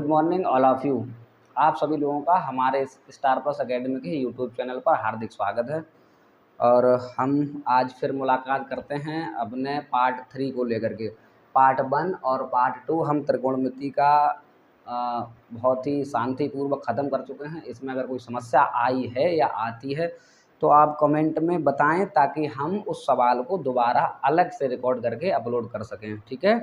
Morning all of you. आप सभी लोगों का हमारे स्टार प्लस अकेडमी के यूट्यूब चैनल पर हार्दिक स्वागत है। और हम आज फिर मुलाकात करते हैं अपने पार्ट 3 को लेकर के। पार्ट 1 और पार्ट 2 हम त्रिकोणमिति का बहुत ही शांतिपूर्वक ख़त्म कर चुके हैं। इसमें अगर कोई समस्या आई है या आती है तो आप कमेंट में बताएं, ताकि हम उस सवाल को दोबारा अलग से रिकॉर्ड करके अपलोड कर सकें। ठीक है।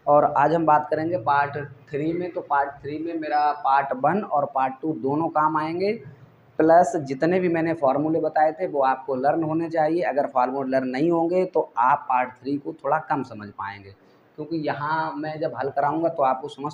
और आज हम बात करेंगे पार्ट 3 में। तो पार्ट 3 में मेरा पार्ट 1 और पार्ट 2 दोनों काम आएंगे, प्लस जितने भी मैंने फार्मूले बताए थे वो आपको लर्न होने चाहिए। अगर फार्मूले लर्न नहीं होंगे तो आप पार्ट 3 को थोड़ा कम समझ पाएंगे, क्योंकि यहाँ मैं जब हल कराऊंगा तो आपको समझ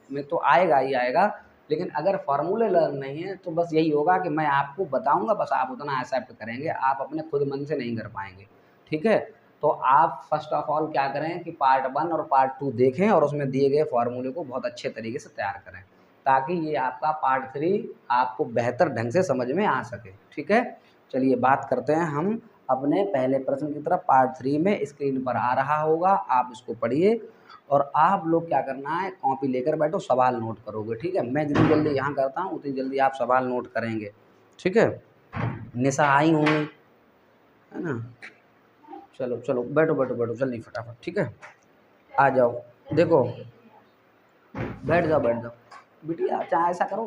में तो आएगा ही आएगा, लेकिन अगर फार्मूले लर्न नहीं है तो बस यही होगा कि मैं आपको बताऊंगा, बस आप उतना एक्सेप्ट करेंगे, आप अपने खुद मन से नहीं कर पाएंगे। ठीक है। तो आप फर्स्ट ऑफ ऑल क्या करें कि पार्ट 1 और पार्ट 2 देखें और उसमें दिए गए फार्मूले को बहुत अच्छे तरीके से तैयार करें, ताकि ये आपका पार्ट 3 आपको बेहतर ढंग से समझ में आ सके। ठीक है। चलिए बात करते हैं हम अपने पहले प्रश्न की तरफ। पार्ट 3 में स्क्रीन पर आ रहा होगा, आप इसको पढ़िए और आप लोग क्या करना है, कॉपी लेकर बैठो, सवाल नोट करोगे। ठीक है। मैं जितनी जल्दी यहाँ करता हूँ उतनी जल्दी आप सवाल नोट करेंगे। ठीक है। निशा आई होंगी, है ना। चलो चलो बैठो बैठो बैठो जल्दी फटाफट। ठीक है। आ जाओ, देखो बैठ जाओ बैठ जाओ बिटिया। चाहे ऐसा करो,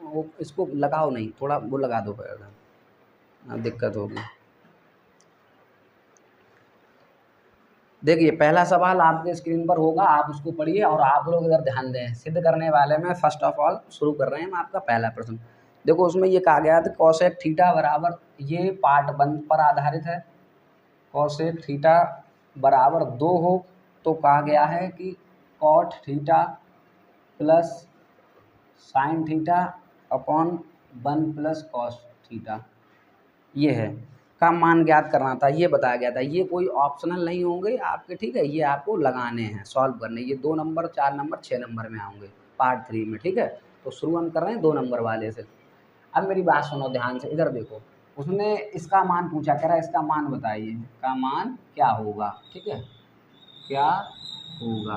वो इसको लगाओ नहीं, थोड़ा वो लगा दो पैर, दिक्कत होगी। देखिए पहला सवाल आपके स्क्रीन पर होगा, आप उसको पढ़िए और आप लोग इधर ध्यान दें। सिद्ध करने वाले में फर्स्ट ऑफ ऑल शुरू कर रहे हैं हम आपका पहला प्रश्न। देखो उसमें ये कहा गया था कॉसेक थीटा बराबर, ये पार्ट 1 पर आधारित है। कॉसेक थीटा बराबर 2 हो तो कहा गया है कि cot theta plus sine theta upon 1 plus cos theta, ये है का मान ज्ञात करना था। ये बताया गया था, ये कोई ऑप्शनल नहीं होंगे आपके। ठीक है। ये आपको लगाने हैं, सॉल्व करने। ये 2 नंबर 4 नंबर 6 नंबर में आएंगे पार्ट 3 में। ठीक है। तो शुरू हम कर रहे हैं 2 नंबर वाले से। अब मेरी बात सुनो ध्यान से, इधर देखो। उसने इसका मान पूछा, कह रहा है इसका मान बताइए, का मान क्या होगा। ठीक है, क्या होगा।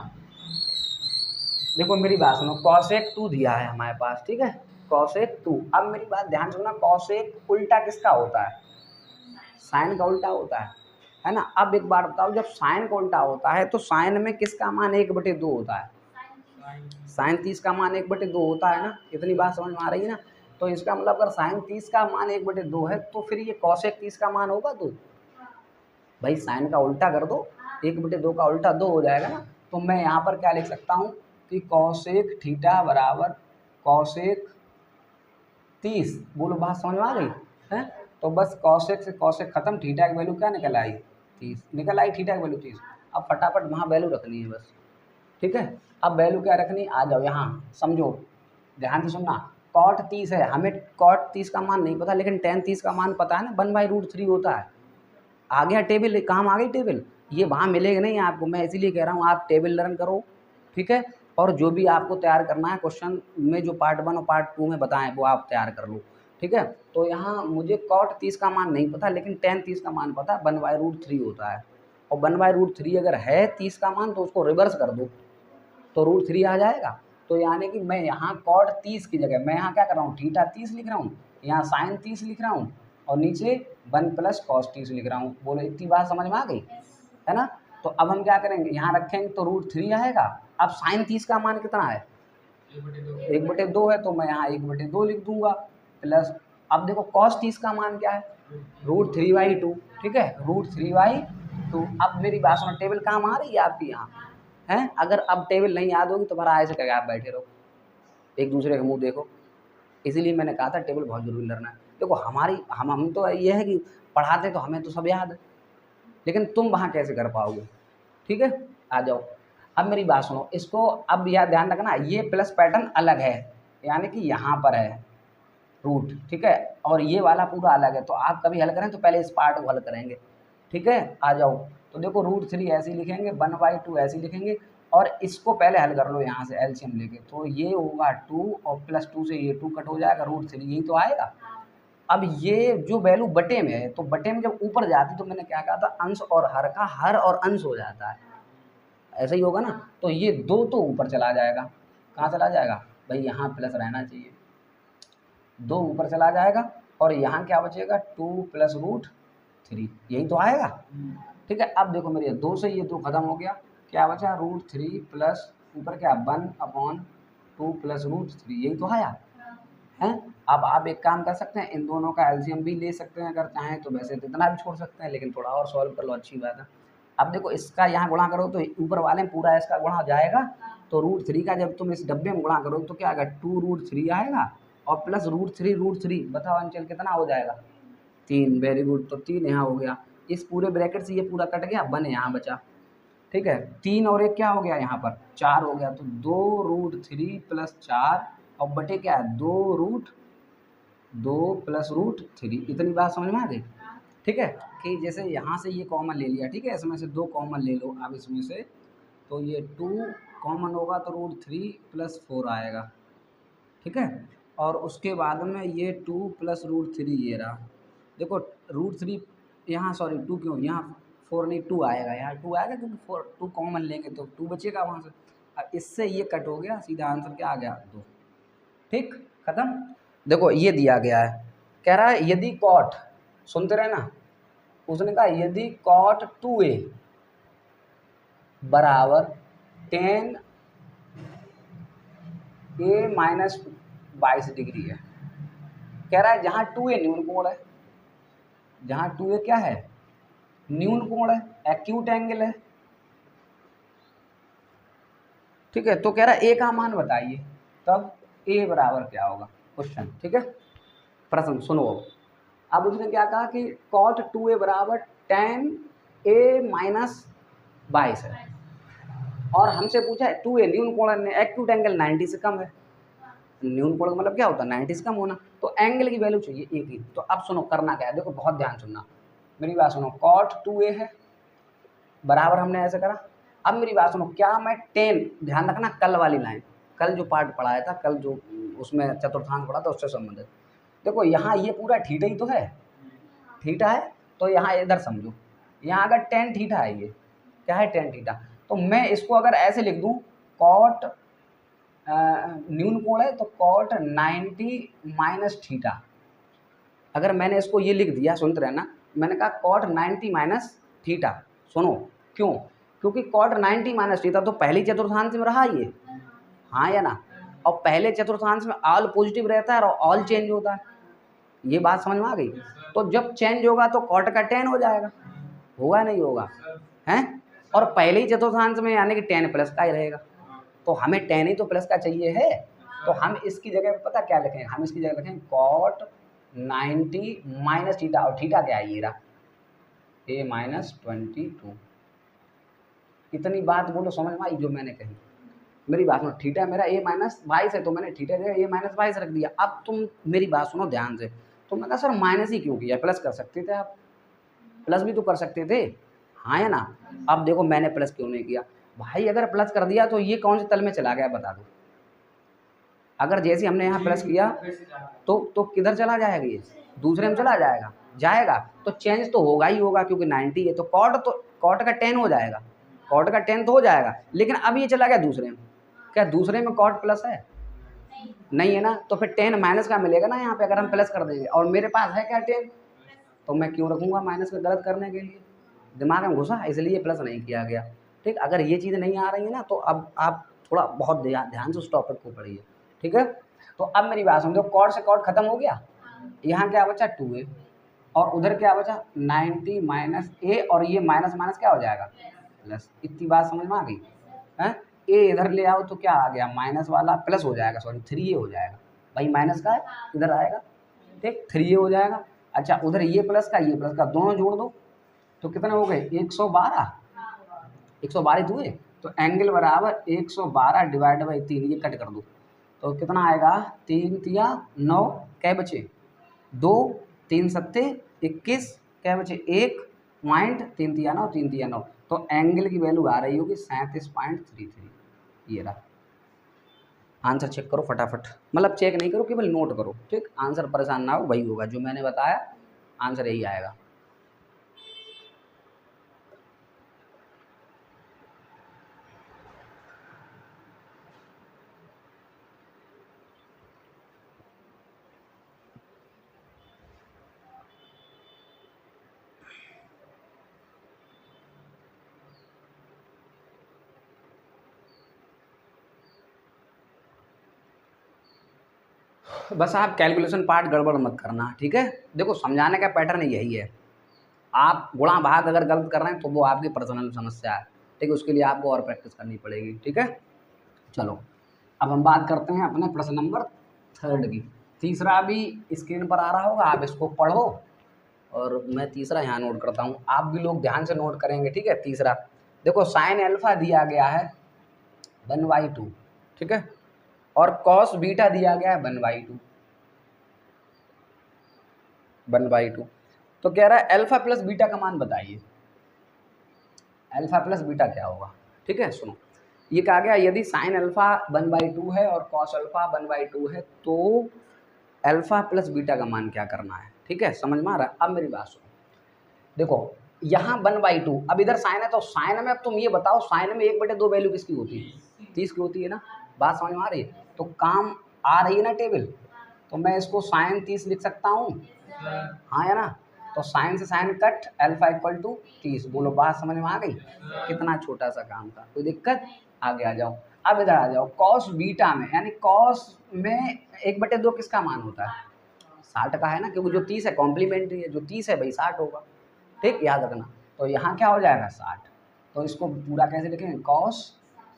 देखो मेरी बात सुनो, कॉसेक 2 दिया है हमारे पास। ठीक है, कॉसेक 2। अब मेरी बात ध्यान सुनना, कॉसेक उल्टा किसका होता है, साइन का उल्टा होता है ना। अब एक बार बताओ, जब साइन का उल्टा होता है तो साइन में किसका मान 1/2 होता है, साइन 30 का मान 1/2 होता है ना। इतनी बात समझ में आ रही है ना। तो इसका मतलब अगर साइन 30 का मान 1/2 है तो फिर ये कॉसेक 30 का मान होगा 2। भाई साइन का उल्टा कर दो, 1/2 का उल्टा 2 हो जाएगा ना। तो मैं यहाँ पर क्या लिख सकता हूँ कि कॉसेक थीटा बराबर कॉसेक 30। बोलो बात समझ में आ गई है। तो बस कॉसेक से कॉसेक खत्म, थीटा की वैल्यू क्या निकल आई, 30 निकल आई, थीटा की वैल्यू 30। अब फटाफट वहाँ वैल्यू रखनी है बस। ठीक है। अब वैल्यू क्या रखनी, आ जाओ यहाँ समझो, ध्यान से सुनना। कॉट 30 है, हमें कॉट 30 का मान नहीं पता, लेकिन टेन 30 का मान पता है ना, 1/√3 होता है। आ गया टेबल, काम आ गई टेबल। ये वहाँ मिलेगा नहीं आपको, मैं इसीलिए कह रहा हूँ आप टेबल लर्न करो। ठीक है। और जो भी आपको तैयार करना है क्वेश्चन में, जो पार्ट 1 और पार्ट 2 में बताएं वो आप तैयार कर लो। ठीक है। तो यहाँ मुझे कॉट 30 का मान नहीं पता, लेकिन टेन 30 का मान पता है, 1/√3 होता है। और 1/√3 अगर है 30 का मान तो उसको रिवर्स कर दो तो √3 आ जाएगा। तो यानी कि मैं यहाँ कॉट 30 की जगह मैं यहाँ क्या कर रहा हूँ, थीटा 30 लिख रहा हूँ, यहाँ साइन 30 लिख रहा हूँ और नीचे 1 प्लस कॉस 30 लिख रहा हूँ। बोलो इतनी बात समझ में आ गई है ना। तो अब हम क्या करेंगे, यहाँ रखेंगे तो √3 आएगा। अब साइन 30 का मान कितना है, 1/2 है, तो मैं यहाँ 1/2 लिख दूंगा प्लस। अब देखो कॉस 30 का मान क्या है, √3/2। ठीक है, √3/2। अब मेरी बात सुनो, टेबल काम आ रही है आपकी यहाँ है। अगर अब टेबल नहीं याद होगी तो भरा ऐसे करके आप बैठे रहो, एक दूसरे का मुंह देखो। इसीलिए मैंने कहा था टेबल बहुत जरूरी लर्न है। देखो हमारी हम तो ये है कि पढ़ाते तो हमें तो सब याद है, लेकिन तुम वहाँ कैसे कर पाओगे। ठीक है, आ जाओ। अब मेरी बात सुनो, इसको अब यह ध्यान रखना, ये प्लस पैटर्न अलग है, यानी कि यहाँ पर है रूट। ठीक है, और ये वाला पूरा अलग है। तो आप कभी हल करें तो पहले इस पार्ट को हल करेंगे। ठीक है, आ जाओ। तो देखो √3 ऐसे ही लिखेंगे, 1/2 ऐसे ही लिखेंगे, और इसको पहले हल कर लो यहाँ से एलसीएम लेके। तो ये होगा 2 और प्लस 2 से ये 2 कट हो जाएगा, √3 यही तो आएगा। अब ये जो वैल्यू बटे में है, तो बटे में जब ऊपर जाती तो मैंने क्या कहा था, अंश और हर का हर और अंश हो जाता है, ऐसा ही होगा ना। तो ये 2 तो ऊपर चला जाएगा, कहाँ चला जाएगा भाई, यहाँ प्लस रहना चाहिए, 2 ऊपर चला जाएगा और यहाँ क्या बचेगा 2 प्लस रूट 3, यही तो आएगा। ठीक है, अब देखो मेरे 2 से ये 2 खत्म हो गया, क्या बचा रूट 3 प्लस ऊपर क्या 1/2 प्लस रूट 3, यही तो आया है। अब आप एक काम कर सकते हैं, इन दोनों का एलसीएम भी ले सकते हैं अगर चाहें तो, वैसे तो इतना भी छोड़ सकते हैं लेकिन थोड़ा और सॉल्व कर लो, अच्छी बात है। अब देखो इसका यहाँ गुणा करो तो ऊपर वाले में पूरा इसका गुणा हो जाएगा, तो रूट 3 का जब तुम इस डब्बे में गुणा करो तो क्या आएगा 2 रूट 3 आएगा और प्लस रूट 3, बताओ अंचल कितना हो जाएगा 3, वेरी गुड, तो 3 यहाँ हो गया, इस पूरे ब्रैकेट से ये पूरा कट गया, 1 यहाँ बचा। ठीक है, 3 और 1 क्या हो गया यहाँ पर 4 हो गया, तो 2 रूट 3 प्लस 4 और बटे क्या है 2 प्लस रूट 3, इतनी बात समझ में आ गई। ठीक है, कि जैसे यहाँ से ये कॉमन ले लिया, ठीक है, इसमें से 2 कॉमन ले लो अब इसमें से, तो ये 2 कॉमन होगा तो रूट 3 प्लस 4 आएगा। ठीक है, और उसके बाद में ये 2 प्लस रूट 3 ये रहा, देखो रूट 3 यहाँ, सॉरी 2 क्यों, यहाँ 4 नहीं 2 आएगा, यहाँ 2 आएगा क्योंकि 2 कॉमन लेंगे तो 2 बचेगा वहाँ से। अब इससे ये कट हो गया, सीधा आंसर क्या आ गया 2। ठीक, खत्म। देखो ये दिया गया है, कह रहा है यदि कॉट, सुनते रहे ना, उसने कहा यदि कॉट 2a बराबर 10 a माइनस 22 डिग्री है, कह रहा है जहाँ 2a न्यून कोण है, जहाँ 2a क्या है न्यून कोण है, एक्यूट एंगल है। ठीक है, तो कह रहा है a का मान बताइए, तब a बराबर क्या होगा क्वेश्चन। ठीक है, प्रश्न सुनो, अब उसने क्या कहा कि cot 2a बराबर 10a माइनस 22 है और हमसे पूछा है 2a न्यून कोण, एक्यूट एंगल 90 से कम है, न्यून कोण मतलब क्या होता है 90 से कम होना, तो एंगल की वैल्यू चाहिए एक ही। तो अब सुनो करना क्या है, देखो बहुत ध्यान सुनना मेरी बात सुनो, cot 2a है बराबर, हमने ऐसे करा, अब मेरी बात सुनो, क्या मैं 10, ध्यान रखना कल वाली लाइन, कल जो पार्ट पढ़ाया था, कल जो उसमें चतुर्थांश पढ़ा था उससे संबंधित, देखो यहाँ ये पूरा थीटा ही तो है, थीटा है, तो यहाँ इधर समझो, यहाँ अगर tan थीटा है, ये क्या है tan थीटा, तो मैं इसको अगर ऐसे लिख दूँ कॉट न्यून कोण है तो कॉट 90 माइनस थीटा, अगर मैंने इसको ये लिख दिया, सुनते रहना, मैंने कहा कॉट 90 माइनस थीटा, सुनो क्यों, क्योंकि कॉट 90 माइनस थीटा तो पहली चतुर्थांश में रहा ये, हाँ या ना, और पहले चतुर्थांश में ऑल पॉजिटिव रहता है और ऑल चेंज होता है, ये बात समझ में आ गई। तो जब चेंज होगा तो कॉट का 10 हो जाएगा, होगा नहीं होगा हैं, और पहले ही चतुर्थांश में यानी कि 10 प्लस का ही रहेगा, तो हमें 10 ही तो प्लस का चाहिए है, तो हम इसकी जगह पे पता क्या लिखें, हम इसकी जगह लिखें कॉट 90 माइनस थीटा, और थीटा क्या है ये रहा a माइनस 22, इतनी बात बोलो समझ में आई जो मैंने कही, मेरी बात सुनो, थीटा मेरा a माइनस 22 है तो मैंने थीटा जगह a माइनस 22 रख दिया। अब तुम मेरी बात सुनो ध्यान से, तुमने कहा सर माइनस ही क्यों किया, प्लस कर सकते थे आप, प्लस भी तो कर सकते थे, हाँ या ना। अब देखो मैंने प्लस क्यों नहीं किया भाई, अगर प्लस कर दिया तो ये कौन से तल में चला गया बता दो, अगर जैसे हमने यहाँ प्लस किया तो किधर चला जाएगा, ये दूसरे में चला जाएगा, जाएगा तो चेंज तो होगा ही होगा क्योंकि 90 है, तो कॉट का 10 हो जाएगा, कॉट का 10 तो हो जाएगा, लेकिन अब ये चला गया दूसरे में, क्या दूसरे में कॉट प्लस है नहीं है ना, तो फिर 10 माइनस का मिलेगा ना यहाँ पे अगर हम प्लस कर देंगे, और मेरे पास है क्या 10, तो मैं क्यों रखूँगा माइनस में गलत करने के लिए, दिमाग में घुसा इसलिए प्लस नहीं किया गया। ठीक, अगर ये चीज़ नहीं आ रही है ना तो अब आप थोड़ा बहुत ध्यान से उस टॉपिक को पढ़िए। ठीक है, तो अब मेरी बात समझो, कॉट से कॉट खत्म हो गया, यहाँ क्या बचा 2a और उधर क्या बचा 90 माइनस a, और ये माइनस माइनस क्या हो जाएगा प्लस, इतनी बात समझ में आ गई है। a इधर ले आओ तो क्या आ गया माइनस वाला प्लस हो जाएगा, सॉरी 3a हो जाएगा, भाई माइनस का है इधर आएगा, ठीक 3a हो जाएगा। अच्छा उधर ये प्लस का दोनों जोड़ दो तो कितने हो गए 112, 112 हुए, तो एंगल बराबर 112 डिवाइड बाई 3, ये कट कर दो तो कितना आएगा 3 तिया 9, क्या बचे 2, 3 सत्ते 21, क्या बचे 1 पॉइंट, 3 तिया 9, 3 तिया 9, तो एंगल की वैल्यू आ रही होगी 37.33, ये रहा आंसर। चेक करो फटाफट, मतलब चेक नहीं करो केवल नोट करो, ठीक आंसर परेशान ना हो, वही होगा जो मैंने बताया, आंसर यही आएगा। बस आप कैलकुलेशन पार्ट गड़बड़ मत करना, ठीक है। देखो समझाने का पैटर्न यही है, आप गुणा भाग अगर गलत कर रहे हैं तो वो आपकी पर्सनल समस्या है, ठीक है, उसके लिए आपको और प्रैक्टिस करनी पड़ेगी, ठीक है। चलो अब हम बात करते हैं अपने प्रश्न नंबर 3 की। तीसरा भी स्क्रीन पर आ रहा होगा, आप इसको पढ़ो और मैं तीसरा यहाँ नोट करता हूँ, आप भी लोग ध्यान से नोट करेंगे, ठीक है। तीसरा देखो साइन अल्फा दिया गया है 1/2, ठीक है, और कॉस बीटा दिया गया है 1/2। तो कह रहा है अल्फा प्लस बीटा का मान बताइए, अल्फा प्लस बीटा क्या होगा, ठीक है। सुनो ये कहा गया यदि साइन अल्फा 1/2 है और कॉस अल्फा 1/2 है तो अल्फा प्लस बीटा का मान क्या करना है, ठीक है, समझ में आ रहा है। अब मेरी बात सुनो, देखो यहाँ 1/2, अब इधर साइन है तो साइन में अब तुम ये बताओ साइन में 1/2 वैल्यू किसकी होती है, 30 की होती है ना, बात समझ में आ रही है। तो काम आ रही है ना टेबल, तो मैं इसको साइन 30 लिख सकता हूँ, हाँ है ना। तो साइन से sine cut, alpha equal to 30, बोलो बात समझ में आ गई। कितना छोटा सा काम था, कोई दिक्कत, आगे आ जाओ। अब इधर आ जाओ, कॉस बीटा में यानी कॉस में 1/2 किसका मान होता है, 60 का है ना, क्योंकि जो 30 है कॉम्प्लीमेंट्री है, जो 30 है भाई 60 होगा, ठीक, याद रखना। तो यहाँ क्या हो जाएगा 60, तो इसको पूरा कैसे लिखेंगे, कॉस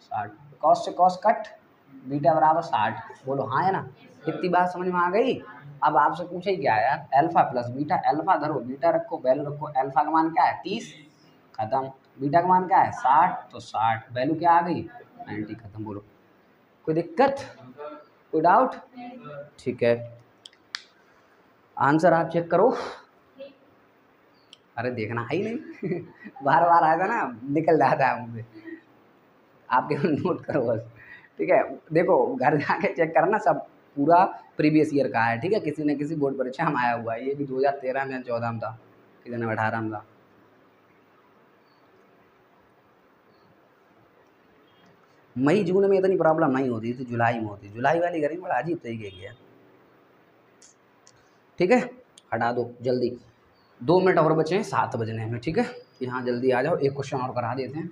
60, कॉस से कॉस कट, बीटा बराबर 60, बोलो हाँ है ना। इतनी बात समझ में आ गई। अब आपसे पूछे ही क्या है यार, अल्फा प्लस बीटा, अल्फा धरो बीटा रखो वैल्यू रखो, अल्फा का मान क्या है 30, खत्म, बीटा का मान क्या है 60, तो 60 वैल्यू क्या आ गई 90, खत्म, बोलो कोई दिक्कत, कोई डाउट, ठीक है। आंसर आप चेक करो, अरे देखना है ही नहीं बार बार आएगा ना निकल जाता है मुझे, आपके नोट करो बस, ठीक है। देखो घर जाके चेक करना, सब पूरा प्रीवियस ईयर का है, ठीक है, किसी न किसी बोर्ड परीक्षा में आया हुआ है, ये भी 2013 में 14 में था, किसी ने 18 में था। मई जून में इतनी प्रॉब्लम नहीं होती थी, जुलाई में होती, जुलाई वाली गर्मी बड़ा अजीब तरीके की है, ठीक है। हटा दो जल्दी, 2 मिनट और बचे हैं 7 बजने में, ठीक है। यहाँ जल्दी आ जाओ, एक क्वेश्चन और करा देते हैं।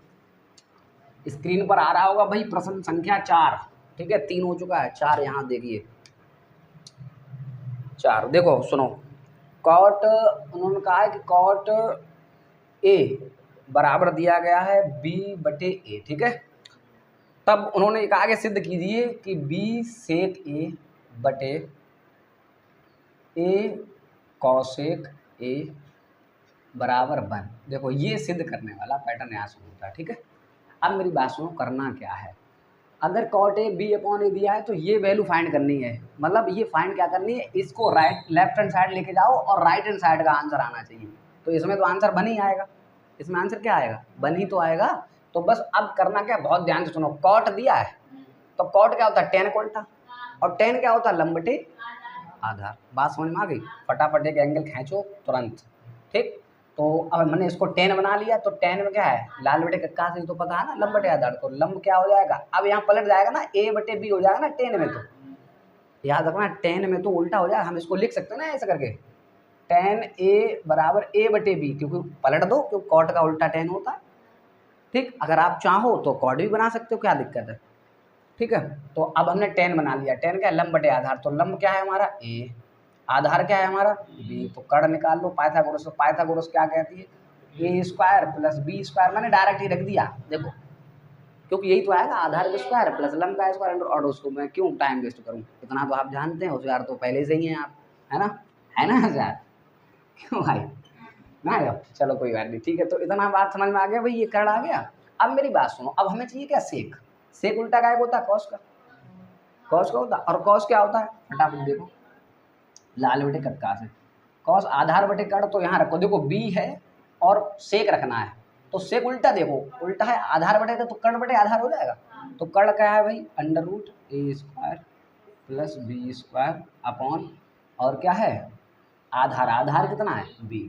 स्क्रीन पर आ रहा होगा भाई प्रश्न संख्या 4, ठीक है, 3 हो चुका है, 4 यहाँ देखिए, 4 देखो सुनो, कॉट उन्होंने कहा है कि कॉट ए बराबर दिया गया है B/A, ठीक है। तब उन्होंने कहा कि सिद्ध कीजिए कि B सेक A बटे A कॉसेक A बराबर 1। देखो ये सिद्ध करने वाला पैटर्न यहाँ से होता है, ठीक है। अब मेरी बात सुनो, करना क्या है, अगर कॉट ए B/A दिया है तो ये वैल्यू फाइंड करनी है, मतलब ये फाइंड क्या करनी है, इसको राइट लेफ्ट हैंड साइड लेके जाओ और राइट हैंड साइड का आंसर आना चाहिए। तो इसमें तो आंसर 1 ही आएगा, इसमें आंसर क्या आएगा 1 ही तो आएगा। तो बस अब करना क्या, बहुत ध्यान से सुनो, कॉट दिया है तो कॉट क्या होता है tan का उल्टा, और tan क्या होता है लंब बटे आधार, बात समझ में आ गई। फटाफट एक एंगल खींचो तुरंत, ठीक। तो अब मैंने इसको tan बना लिया, तो tan में क्या है लाल बटे कक्का से तो पता है ना लंब बटे आधार, तो लंब क्या हो जाएगा, अब यहाँ पलट जाएगा ना A/B हो जाएगा ना tan में, तो याद रखना tan में तो उल्टा हो जाएगा, हम इसको लिख सकते हैं ना ऐसे करके, tan A बराबर A/B, क्योंकि पलट दो क्योंकि कॉट का उल्टा tan होता है, ठीक। अगर आप चाहो तो कॉट भी बना सकते हो, क्या दिक्कत है, ठीक है। तो अब हमने tan बना लिया, tan क्या है लंब बटे आधार, तो लंब क्या है हमारा A, आधार क्या है हमारा B, तो कर्ण निकाल लो पाइथागोरस, तो पाइथागोरस क्या कहती है A² प्लस B², मैंने डायरेक्ट ही रख दिया, देखो क्योंकि यही तो आएगा आधार का स्क्वायर प्लस लंब का स्क्वायर, और उसको मैं क्यों टाइम वेस्ट करूँ, इतना तो आप जानते हैं, होशियार तो पहले से ही हैं आप, है ना होशियार, क्यों भाई ना यार, चलो कोई बात नहीं, ठीक है। तो इतना बात समझ में आ गया भाई, ये कर्ण आ गया। अब मेरी बात सुनो, अब हमें चाहिए क्या सेक, सेक उल्टा क्या होता है कॉस का, कॉस का होता है, और कॉस क्या होता है फटाफट देखो लाल बटे कक्का से, कॉस आधार बटे कर्ण, तो यहाँ रखो देखो B है और सेक रखना है, तो सेक उल्टा देखो उल्टा है आधार बटे तो कर्ण बटे आधार हो जाएगा, तो कर्ण क्या है भाई √A² प्लस B² अपॉन, और क्या है आधार, आधार कितना है B,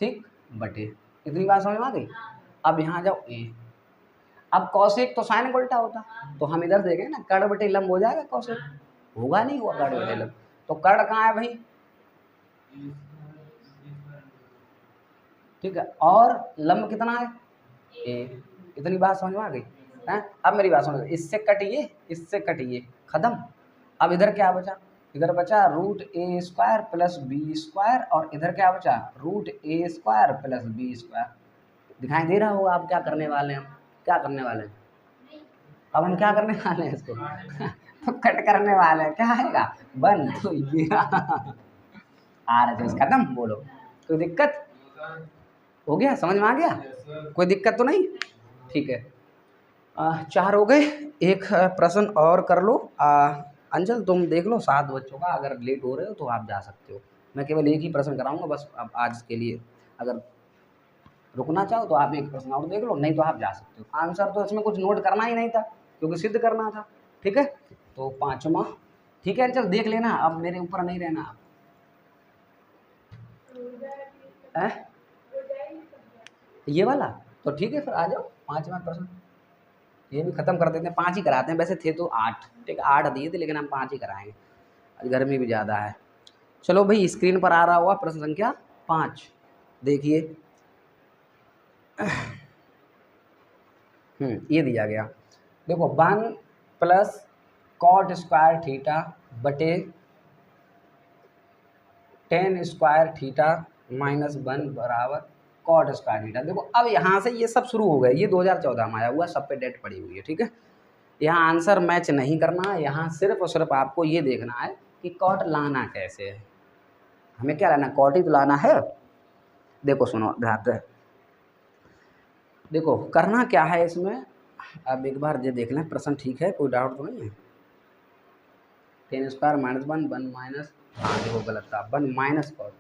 ठीक बटे, इतनी बात समझ में आ गई। अब यहाँ जाओ A, अब कॉसेक तो साइन का उल्टा होता, तो हम इधर देखें ना कर्ण बटे लंब हो जाएगा, कॉसेक होगा नहीं हुआ कर्ण बटे लंब, तो कर्ण कहाँ है भाई, ठीक है, और लंब कितना है A, इतनी बात समझ में आ गई है। अब मेरी बात सुनो, इससे कटिए इससे कटिए, खत्म। अब इधर क्या बचा, इधर बचा रूट ए स्क्वायर प्लस बी स्क्वायर, और इधर क्या बचा रूट ए स्क्वायर प्लस बी स्क्वायर। दिखाई दे रहा होगा आप क्या करने वाले हैं, हम क्या करने वाले हैं, अब हम क्या करने वाले हैं इसको तो कट करने वाले हैं, क्या आएगा 1, तो ये RHS खत्म। बोलो कोई दिक्कत, हो गया, समझ में आ गया, कोई दिक्कत तो नहीं, ठीक है। 4 हो गए, एक प्रश्न और कर लो। अंचल तुम देख लो 7 बच्चों का, अगर लेट हो रहे हो तो आप जा सकते हो, मैं केवल एक ही प्रश्न कराऊंगा बस अब आज के लिए। अगर रुकना चाहो तो आप एक प्रश्न और देख लो, नहीं तो आप जा सकते हो। आंसर तो इसमें कुछ नोट करना ही नहीं था क्योंकि सिद्ध करना था, ठीक है। तो 5वां, ठीक है अंचल देख लेना, अब मेरे ऊपर नहीं रहना आप। ये वाला तो ठीक है, फिर आ जाओ 5वां प्रश्न, ये भी खत्म कर देते हैं, 5 ही कराते हैं, वैसे थे तो 8, ठीक है 8 दिए थे लेकिन हम 5 ही कराएंगे, आज गर्मी भी ज़्यादा है। चलो भाई स्क्रीन पर आ रहा हुआ प्रश्न संख्या 5, देखिए। ये दिया गया, देखो 1 प्लस कॉट स्क्वायर थीटा बटे टेन स्क्वायर थीटा माइनस 1 बराबर कॉट स्क्वायर थीटा। देखो अब यहाँ से ये सब शुरू हो गए, ये 2014 में आया हुआ, सब पे डेट पड़ी हुई है, ठीक है। यहाँ आंसर मैच नहीं करना है, यहाँ सिर्फ और सिर्फ आपको ये देखना है कि कॉट लाना कैसे है, हमें क्या लाना, कॉट ही तो लाना है। देखो सुनो ध्यान से, देखो करना क्या है इसमें, अब एक बार ये देख लें प्रश्न ठीक है, कोई डाउट तो नहीं है। 10 स्क्वायर माइनस 1 माइनस, हाँ देखो गलत था, 1 माइनस कॉट,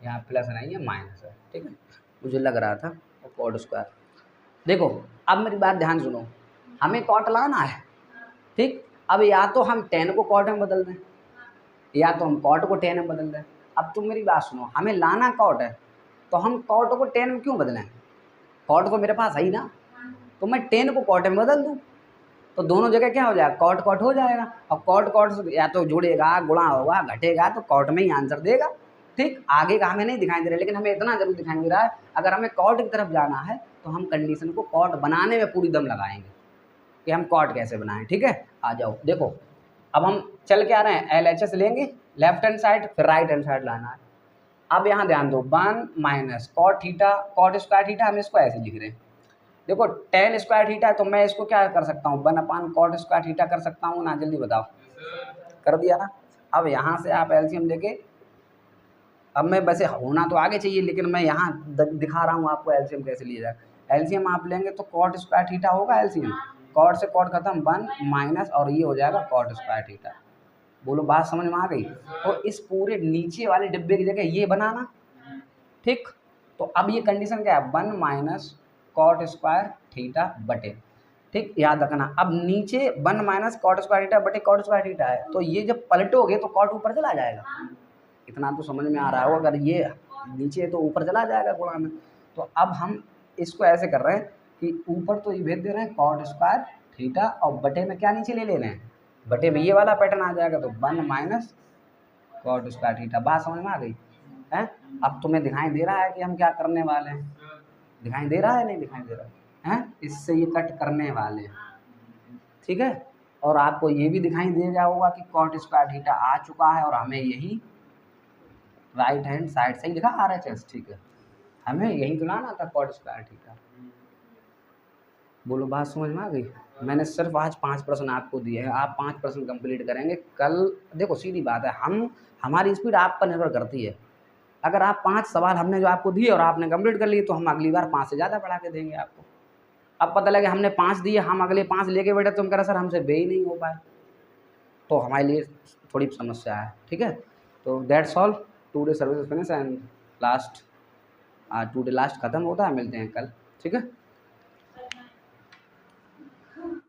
यहाँ प्लस नहीं है माइनस है, ठीक है, मुझे लग रहा था कॉट स्क्वायर। देखो अब मेरी बात ध्यान सुनो, हमें कॉट लाना है, ठीक। अब या तो हम 10 को कॉट में बदल दें, या तो हम कॉट को 10 में बदल दें। अब तुम मेरी बात सुनो, हमें लाना कॉट है तो हम कॉट को 10 में क्यों बदलें, कॉट तो मेरे पास है ही ना, तो मैं 10 को कॉट में बदल दूँ, तो दोनों जगह क्या हो जाएगा, कॉट कॉट हो जाएगा। और कॉट कॉट या तो जुड़ेगा, गुणा होगा, घटेगा, तो कॉट में ही आंसर देगा, ठीक। आगे का हमें नहीं दिखाई दे रहा है, लेकिन हमें इतना जरूर दिखाई दे रहा है, अगर हमें कॉट की तरफ जाना है तो हम कंडीशन को कॉट बनाने में पूरी दम लगाएंगे कि हम कॉट कैसे बनाएं, ठीक है। आ जाओ देखो, अब हम चल के आ रहे हैं, LHS लेंगे लेफ्ट हैंड साइड, फिर राइट हैंड साइड लाना है। अब यहाँ ध्यान दो, 1 minus cot theta, cot square theta, हम इसको ऐसे लिख रहे हैं। देखो 10 स्क्वायर थीटा है तो मैं इसको क्या कर सकता हूँ, 1 कॉट स्क्वायर थीटा कर सकता हूँ ना, जल्दी बताओ, कर दिया ना। अब यहाँ से आप एलसीएम लेके, अब मैं वैसे होना तो आगे चाहिए लेकिन मैं यहाँ दिखा रहा हूँ आपको एलसीएम कैसे लिया जाए। एलसीएम आप लेंगे तो कॉट स्क्वायर थीटा होगा एलसीएम, कॉट से कॉट खत्म, 1 माइनस और ये हो जाएगा कॉट स्क्वायर थीटा। बोलो बात समझ में आ गई। तो इस पूरे नीचे वाले डिब्बे की जगह ये बनाना, ठीक। तो अब ये कंडीशन क्या है, 1 माइनस कॉट स्क्वायर थीटा बटे, ठीक, याद रखना। अब नीचे 1 माइनस कॉट स्क्वायर थीटा बटे कॉट स्क्वायर थीटा है, तो ये जब पलटोगे तो कॉट ऊपर चला जाएगा, इतना तो समझ में आ रहा हो, अगर ये नीचे तो ऊपर चला जाएगा गुणा में। तो अब हम इसको ऐसे कर रहे हैं कि ऊपर तो ये भेज दे रहे हैं कॉट स्क्वायर थीटा, और बटे में क्या नीचे ले रहे हैं, बटे में ये वाला पैटर्न आ जाएगा, तो 1 माइनस कॉट स्क्वायर थीटा। बात समझ में आ गई है। अब तुम्हें दिखाई दे रहा है कि हम क्या करने वाले हैं, दिखाई दे रहा है नहीं दिखाई दे रहा है, इससे ये कट करने वाले हैं, ठीक है। और आपको ये भी दिखाई दे जाएगा कि कॉट स्क्वायर थीटा आ चुका है और हमें यही राइट हैंड साइड से ही लिखा RHS, ठीक है, हमें यही तो लाना था कॉट स्क्वायर थीटा। बोलो बात समझ में आ गई। मैंने सिर्फ आज 5 प्रश्न आपको दिए हैं, आप 5 प्रश्न कंप्लीट करेंगे कल। देखो सीधी बात है, हमारी स्पीड आप पर निर्भर करती है। अगर आप 5 सवाल हमने जो आपको दिए और आपने कंप्लीट कर लिए तो हम अगली बार 5 से ज़्यादा पढ़ा के देंगे आपको। अब पता लगे हमने 5 दिए, हम अगले 5 लेके बैठे तो हम कह रहे सर हमसे बे ही नहीं हो पाए, तो हमारे लिए थोड़ी समस्या है, ठीक है। तो that's all, today service finish and last, today last खत्म होता है, मिलते हैं कल, ठीक है।